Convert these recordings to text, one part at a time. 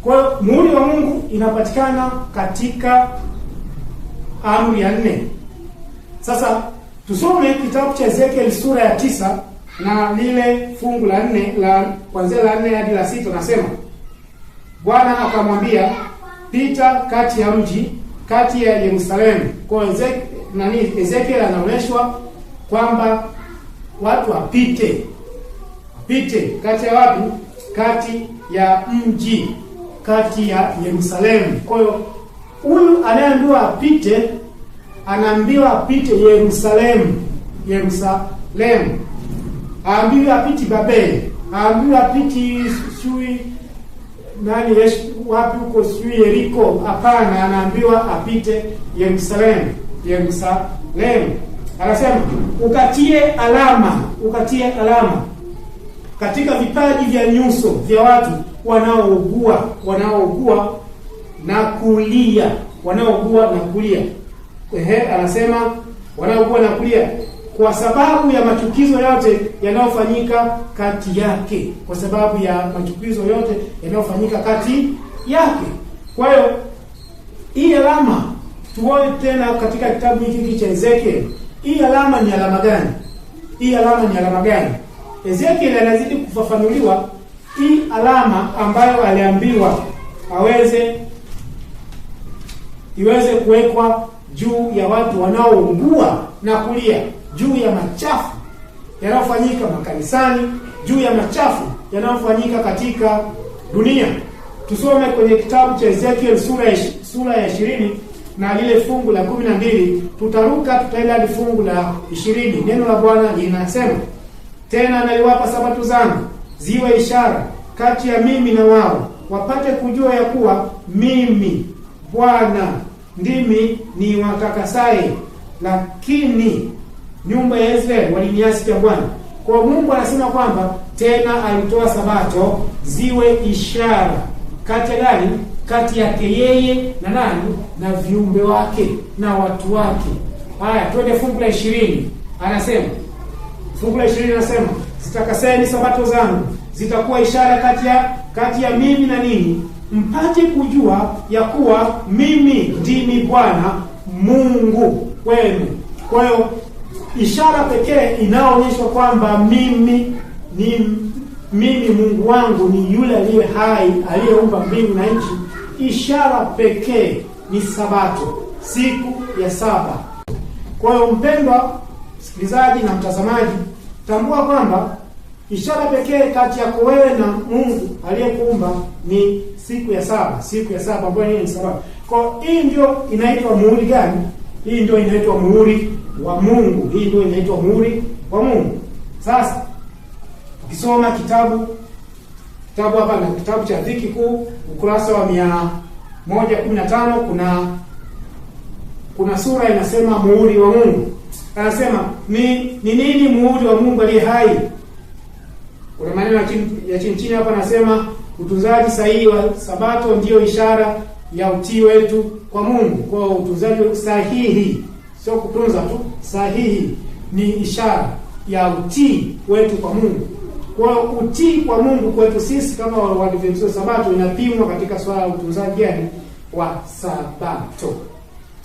Kwa hiyo muhuri wa Mungu inapatikana katika amri ya 4. Sasa tusome kitabu cha Ezekiel sura ya 9 na lile fungu la 4 la kuanzia la 4 hadi la 6. Nasema Bwana akamwambia, pita kati ya mji, kati ya Yerusalemu. Kwa Ezekiel anaonyeshwa kwamba watu wapite kati ya wapi? Kati ya mji, kati ya Yerusalemu. Kwa hiyo huyu anayeambiwa apite, anaambiwa apite Yerusalemu. Aambiwa apiti Babeli, aambiwa apiti shui wapi huko, shui Yeriko. Hapana, anaambiwa apite Yerusalemu. Anasema ukatie alama katika vipaji vya nyuso vya watu wanaougua na kulia. Anasema wanaougua na kulia kwa sababu ya machukizo yote yanayofanyika kati yake. Kwa hiyo hii alama tuone tena katika kitabu hiki cha Ezekiel. Hii alama ni alama gani? Ezekiel anazidi kufafanuliwa hii alama ambayo aliambiwa iweze kuwekwa juu ya watu wanaoungua na kulia, juu ya machafu yanayofanyika makanisani, juu ya machafu yanayofanyika katika dunia. Tusome kwenye kitabu cha Ezekiel sura ya 20 na lile fungu la 12. Tutaenda hadi fungu la 20. Neno la Bwana linasema, tena naliwapa sabato zangu ziwe ishara kati ya mimi na wao, wapate kujua ya kuwa mimi Bwana ndimi ni watakasaye, lakini nyumba ya Israeli waliniasi Bwana. Kwa Mungu anasema kwamba tena alitoa sabato ziwe ishara kati ya gani? Kati yake yeye na nani? Na viumbe wake na watu wake. Haya, twende fungu la 20. Fungu la 20 anasema, zitakaseni sabato zangu, zitakuwa ishara kati ya mimi na nini, mpate kujua ya kuwa mimi ndimi Bwana Mungu wenu. Kwa hiyo ishara pekee inaonyeshwa kwamba mimi Mungu wangu ni yule aliye hai, aliyeumba mbingu na nchi. Ishara pekee ni sabato, siku ya saba. Kwa hiyo mpendwa msikilizaji na mtazamaji, tambua kwamba ishara pekee kati yako wewe na Mungu aliyekuumba ni siku ya saba ambayo ni sabato. Kwa hii ndio inaitwa muhuri gani? Hii ndio inaitwa muhuri wa Mungu. Sasa ukisoma kitabu hapa na kitabu cha Dhiki Kuu, ukurasa wa 115, kuna sura inasema muhuri wa Mungu. Anasema ni nini muhuri wa Mungu aliye hai? Kuna maneno ya chini hapa anasema utunzaji sahihi wa sabato ndio ishara ya utii wetu kwa Mungu. Kwa utunzaji sahihi, sio kutunza tu, sahihi ni ishara ya utii wetu kwa Mungu. Kwa utii kwa Mungu kwetu sisi kama Waadventista wa Sabato inapimwa katika swala la utunzaji wa sabato.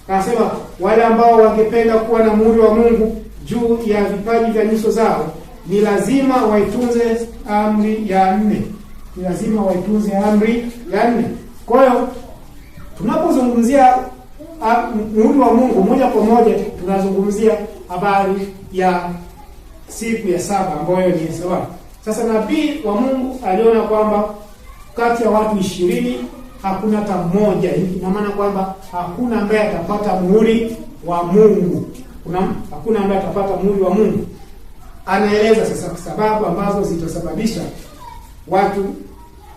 Anasema wale ambao wangependa kuwa na muhuri wa Mungu juu ya vipaji vya nyuso zao ni lazima waitunze amri ya 4. Kwa hiyo tunapozungumzia muhuri wa Mungu, moja kwa moja tunazungumzia habari ya siku ya saba ambayo ni sabato. Sasa nabii wa Mungu aliona kwamba kati ya watu 20 hakuna hata mmoja. Ina maana kwamba hakuna ambaye atapata muhuri wa Mungu. Hakuna ambaye atapata muhuri wa Mungu. Anaeleza sasa sababu ambazo zitasababisha watu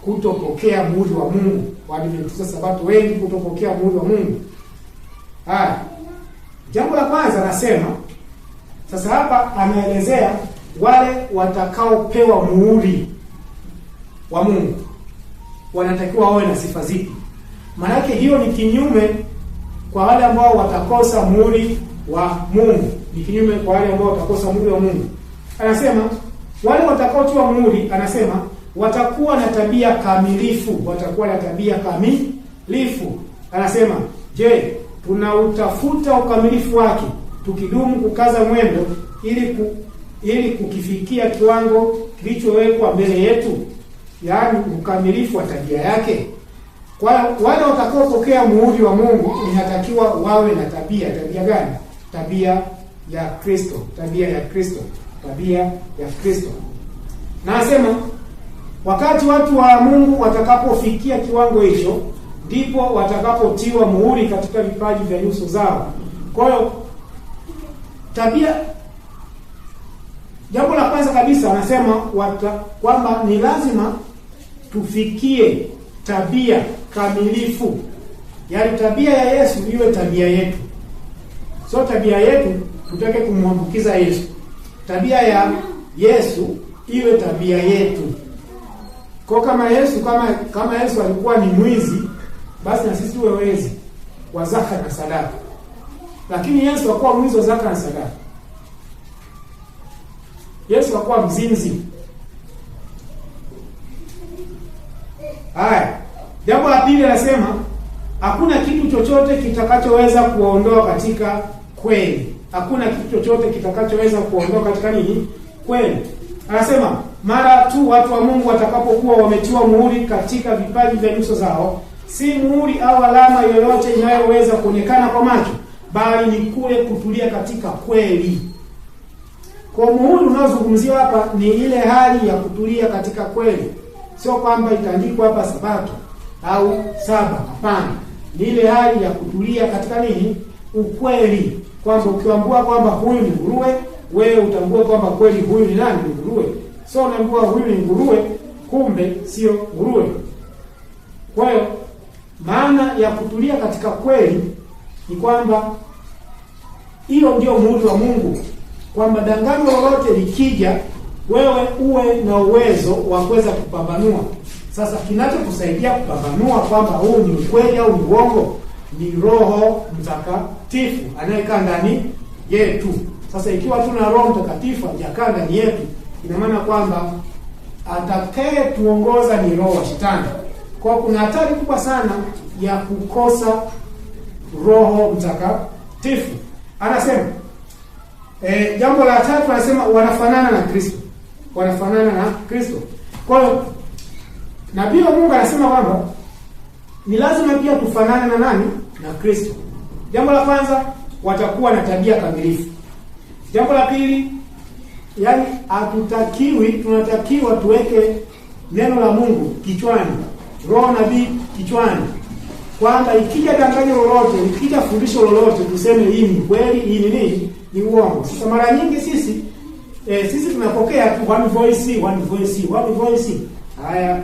kutopokea muhuri wa Mungu. Waadventista Sabato wengi kutopokea muhuri wa Mungu. Haya. Jambo la kwanza anasema, sasa hapa anaelezea wale watakaopewa muhuri wa Mungu wanatakiwa wawe na sifa zipi. Maana hiyo ni kinyume kwa wale ambao watakosa muhuri wa Mungu. Ni kinyume kwa wale ambao watakosa muhuri wa Mungu. Anasema wale watakaotiwa muhuri, anasema watakuwa na tabia kamilifu, watakuwa na tabia kamilifu. Anasema, je, tunautafuta ukamilifu wake tukidumu kukaza mwendo ili kukifikia kiwango kilichowekwa mbele yetu, yaani ukamilifu wa tabia yake. Kwa wale watakaopokea muhuri wa Mungu inatakiwa wawe na tabia gani? Tabia ya Kristo, tabia ya Kristo, tabia ya Kristo. Na asema wakati watu wa Mungu watakapofikia kiwango hicho, ndipo watakapotiwa muhuri katika vipaji vya nyuso zao. Kwa hiyo tabia, jambo la kwanza kabisa anasema kwamba ni lazima tufikie tabia kamilifu. Yaani tabia ya Yesu iwe tabia yetu. So tabia yetu tutake kumwambukiza Yesu. Tabia ya Yesu iwe tabia yetu. Kwa kama Yesu alikuwa ni mwizi, basi na sisi tuwe wezi wa zaka na sadaka. Lakini Yesu hakuwa mwizi wa zaka na sadaka. Yesu hakuwa mzinzi. Haya, jambo la pili anasema hakuna kitu chochote kitakachoweza kuondoa katika kweli. Hakuna kitu chochote kitakachoweza kuondoa katika nini? Kweli. Anasema mara tu watu wa Mungu watakapokuwa wametiwa muhuri katika vipaji vya nyuso zao, si muhuri au alama yoyote inayoweza kuonekana kwa macho, bali ni kule kutulia katika kweli. Kwa muhuri unaozungumziwa hapa ni ile hali ya kutulia katika kweli. Sio kwamba itaandikwa hapa Sabato au Saba, hapana. Ni ile hali ya kutulia katika nini? Ukweli. Kwamba ukiambiwa kwamba huyu ni nguruwe, wewe utambue kwamba kweli huyu ni nani? Ni nguruwe. Sio unaambiwa huyu ni nguruwe, kumbe sio nguruwe. Kwa hiyo maana ya kutulia katika kweli ni kwamba hiyo ndio muhuri wa Mungu, kwamba dangano lolote likija, wewe uwe na uwezo wa kuweza kupambanua. Sasa kinachokusaidia kupambanua kwamba huu ni ukweli au ni uongo ni Roho Mtakatifu anayekaa ndani yetu. Sasa ikiwa tuna Roho Mtakatifu hajakaa ndani yetu, ina maana kwamba atakaye tuongoza ni roho wa Shetani. Kwa kuna hatari kubwa sana ya kukosa Roho Mtakatifu. Anasema jambo la tatu anasema wanafanana na Kristo. Wanafanana na Kristo. Kwa hiyo nabii wa Mungu anasema kwamba ni lazima pia tufanane na nani? Na Kristo. Jambo la kwanza, watakuwa na tabia kamilifu. Jambo la pili, yani tunatakiwa tuweke neno la Mungu kichwani, roho nabii kichwani, kwamba ikija danganyo lolote, ikija fundisho lolote, tuseme hii ni kweli, hii ni nini? Ni uongo. Sasa mara nyingi sisi tunapokea tu one voice. Haya,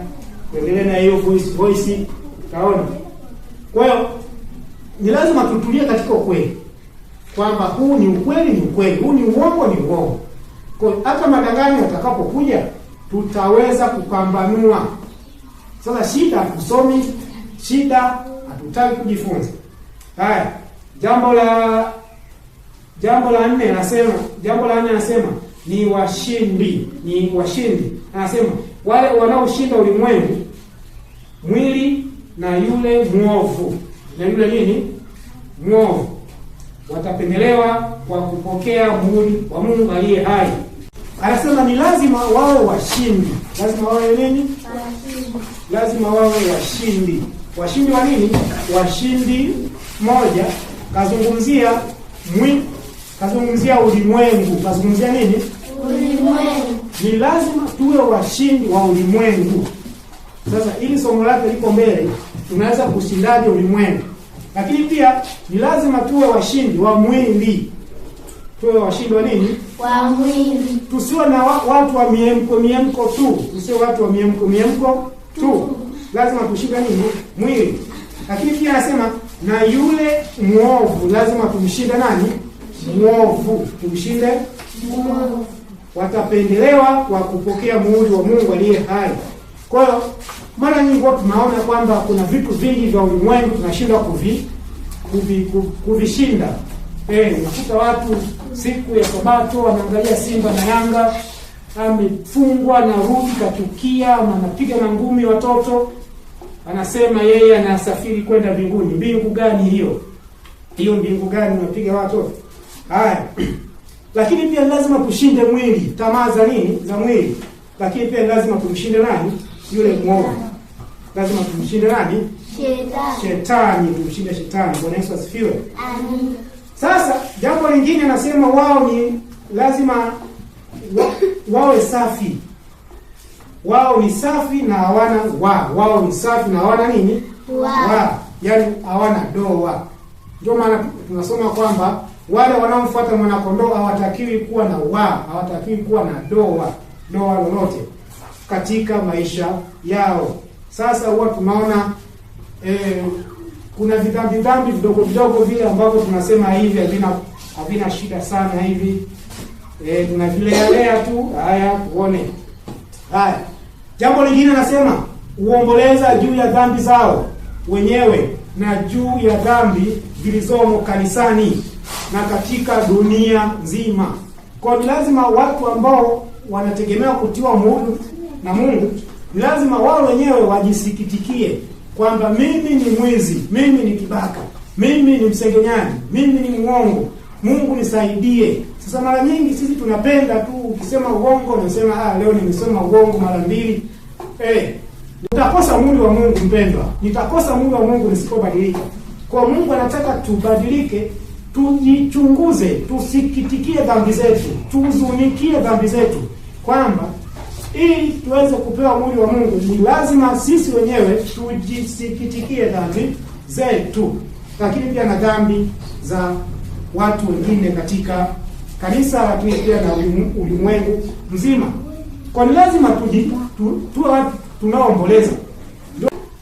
endelee na hiyo voice taona. Kwa hiyo ni lazima tutulie katika ukweli, kwamba huu ni ukweli, huu ni uongo, ni uongo. Kwa hata madanganyo yatakapokuja tutaweza kupambanua. Sasa shida hatusomi, shida hatutaki kujifunza. Haya, jambo la nne anasema ni washindi. Anasema wale wanaoshinda ulimwengu, mwili na yule mwovu. Na yule nini? Mwovu. Watapendelewa kwa kupokea muhuri wa Mungu aliye hai. Anasema ni lazima wawe washindi. Lazima wawe nini? Lazima wawe washindi. Washindi wa nini? Washindi moja, kazungumzia ulimwengu. Kazungumzia nini? Ulimwengu. Ni lazima tuwe washindi wa ulimwengu. Sasa ili somo lake liko mbele, tunaweza kushindaje ulimwengu? Lakini pia ni lazima tuwe washindi wa mwili. Tuwe washindi wa nini? Wa mwili. Tusiwe na watu wa miemko tu. Tusiwe watu wa miemko tu. Lazima tushinde nini? Mwili. Lakini pia anasema na yule mwovu, lazima tumshinde nani? Mwovu. Tumshinde mwovu. Watapendelewa kwa kupokea muhuri wa Mungu aliye hai. Kwa hiyo mara nyingi tunaona kwamba kuna vitu vingi vya ulimwengu tunashindwa kuvishinda. Unakuta watu siku ya Sabato wanaangalia Simba na Yanga, amefungwa na rudi kachukia, anapiga mangumi watoto, anasema yeye anasafiri kwenda mbinguni. Mbingu gani hiyo? Hiyo mbingu gani unapiga watoto? Haya. Lakini pia lazima tushinde mwili, tamaa za nini? Za mwili. Lakini pia lazima tumshinde nani? Yule mwovu. Lazima tumshinde nani? Shetani, tumshinde shetani. Bwana Yesu asifiwe. Amen. Sasa jambo lingine anasema wao ni lazima wawe safi. Wao ni safi na hawana wao ni safi na hawana nini? Yaani hawana doa. Ndio maana tunasoma kwamba wale wanaomfuata mwanakondoo hawatakiwi kuwa na hawatakiwi kuwa na doa lolote katika maisha yao. Sasa huwa tunaona kuna vidhambi vidogo vile ambavyo tunasema hivi havina shida sana hivi. Tunavilea tu. Haya, tuone. Haya. Jambo lingine nasema uomboleza juu ya dhambi zao wenyewe na juu ya dhambi zilizomo kanisani na katika dunia nzima. Kwa ni lazima watu ambao wanategemea kutiwa muhuri na Mungu, ni lazima wao wenyewe wajisikitikie kwamba mimi ni mwizi, mimi ni kibaka, mimi ni msengenyaji, mimi ni muongo. Mungu nisaidie. Sasa mara nyingi sisi tunapenda tu ukisema uongo unasema leo nimesema uongo mara 2. Nitakosa mwili wa Mungu mpendwa. Nitakosa mwili wa Mungu nisipobadilika. Kwa Mungu anataka tubadilike, tujichunguze, tusikitikie dhambi zetu, tuzunikie dhambi zetu, kwamba ili tuweze kupewa mwili wa Mungu ni lazima sisi wenyewe tujisikitikie dhambi zetu, lakini pia na dhambi za watu wengine katika kanisa, lakini pia na ulimwengu mzima. Kwa ni lazima tuwe tunaomboleza.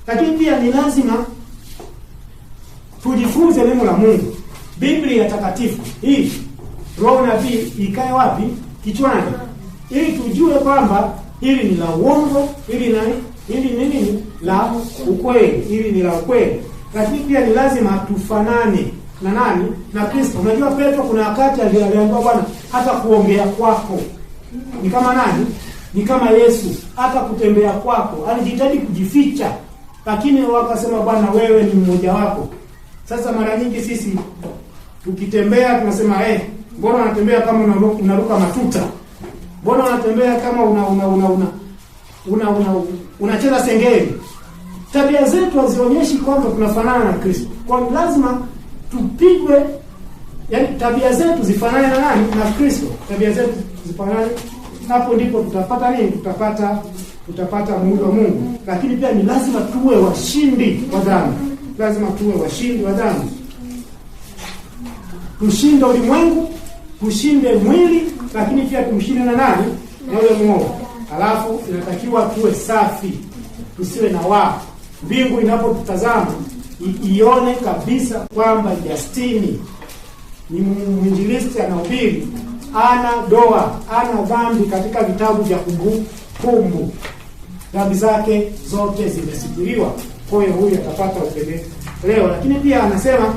Lakini pia ni lazima tujifunze neno la Mungu. Biblia takatifu hii roho nabii ikae wapi? Kichwani. Ili tujue kwamba hili ni la uongo, hili ni nini? La ukweli, hili ni la ukweli. Lakini pia ni lazima tufanane na nani? Na Kristo. Unajua Petro kuna wakati aliambiwa Bwana, hata kuongea kwako ni kama nani? Ni kama Yesu. Hata kutembea kwako alijitahidi kujificha, lakini wakasema Bwana, wewe ni mmoja wako. Sasa mara nyingi sisi tukitembea tunasema mbona unatembea kama unaruka matuta? Mbona unatembea kama unacheza sengeli? Tabia zetu hazionyeshi kwamba tunafanana na Kristo. Kwa hiyo lazima tupigwe, yaani tabia zetu zifanane na nani? Na Kristo. Tabia zetu zifanane, hapo ndipo tutapata nini? Tutapata mwili wa Mungu. Lakini pia ni lazima tuwe washindi wa dhambi. Lazima tuwe washindi wa dhambi. Tushinde ulimwengu, tushinde mwili, lakini pia tumshinde na nani? Na yule mwovu. Alafu inatakiwa tuwe safi, tusiwe na mbingu inapotutazama ione kabisa kwamba Justini ni mwinjilisti anahubiri, ana doa, ana dhambi katika vitabu vya kumbukumbu. Dhambi zake zote zimesitiriwa. Kwa hiyo huyu atapata upendeleo. Lakini pia anasema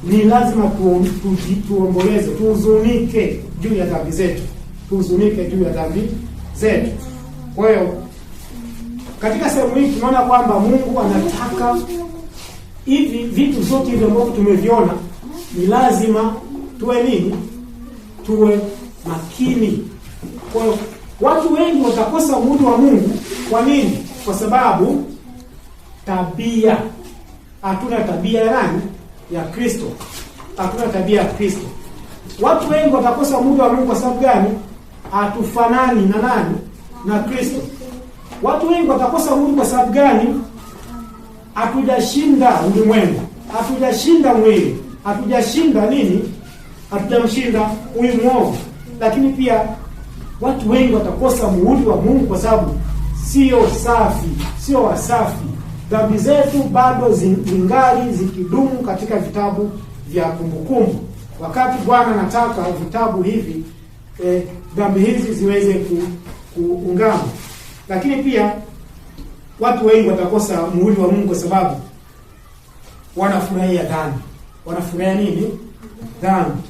ni lazima tuomboleze, tuhuzunike juu ya dhambi zetu. Tuhuzunike juu ya dhambi zetu. Kwa hiyo katika sehemu hii tunaona kwamba Mungu anataka hivi vitu vyote hivyo ambavyo tumeviona ni lazima tuwe nini? Tuwe makini. Kwa hiyo watu wengi watakosa mwili wa Mungu. Kwa nini? Kwa sababu hatuna tabia ya nani? Ya Kristo. Hatuna tabia ya Kristo. Watu wengi watakosa mwili wa Mungu kwa sababu gani? Hatufanani na nani? Na Kristo. Watu wengi watakosa mwili kwa sababu gani? Hatujashinda ulimwengu, hatujashinda mwili, hatujashinda nini? Hatujamshinda huyu mwovu. Lakini pia watu wengi watakosa mwili wa Mungu kwa sababu sio safi, sio wasafi. Dhambi zetu bado zingali zikidumu katika vitabu vya kumbukumbu. Wakati Bwana anataka vitabu hivi dhambi hizi ziweze kuungana. Lakini pia watu wengi watakosa mwili wa Mungu kwa sababu wanafurahia dhambi. Wanafurahia nini? Dhambi.